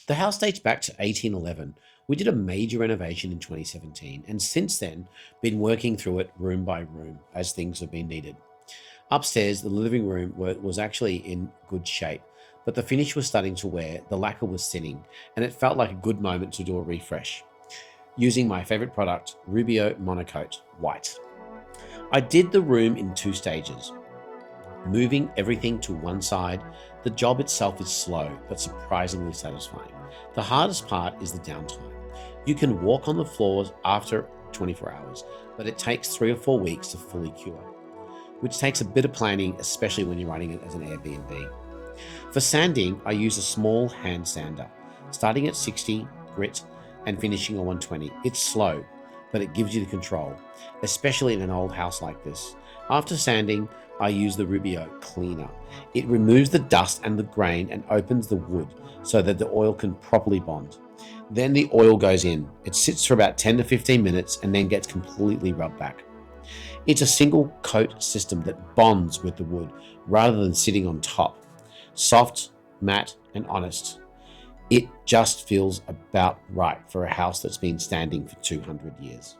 The house dates back to 1811. We did a major renovation in 2017, and since then, been working through it room by room as things have been needed. Upstairs, the living room was actually in good shape, but the finish was starting to wear, the lacquer was thinning, and it felt like a good moment to do a refresh, using my favorite product, Rubio Monocoat White. I did the room in two stages. Moving everything to one side, the job itself is slow but surprisingly satisfying. The hardest part is the downtime. You can walk on the floors after 24 hours, but it takes 3 or 4 weeks to fully cure, which takes a bit of planning, especially when you're running it as an Airbnb. For sanding, I use a small hand sander, starting at 60 grit and finishing on 120. It's slow, but it gives you the control, especially in an old house like this. After sanding, I use the Rubio cleaner. It removes the dust and the grain and opens the wood so that the oil can properly bond. Then the oil goes in. It sits for about 10 to 15 minutes and then gets completely rubbed back. It's a single coat system that bonds with the wood rather than sitting on top. Soft, matte, and honest. It just feels about right for a house that's been standing for 200 years.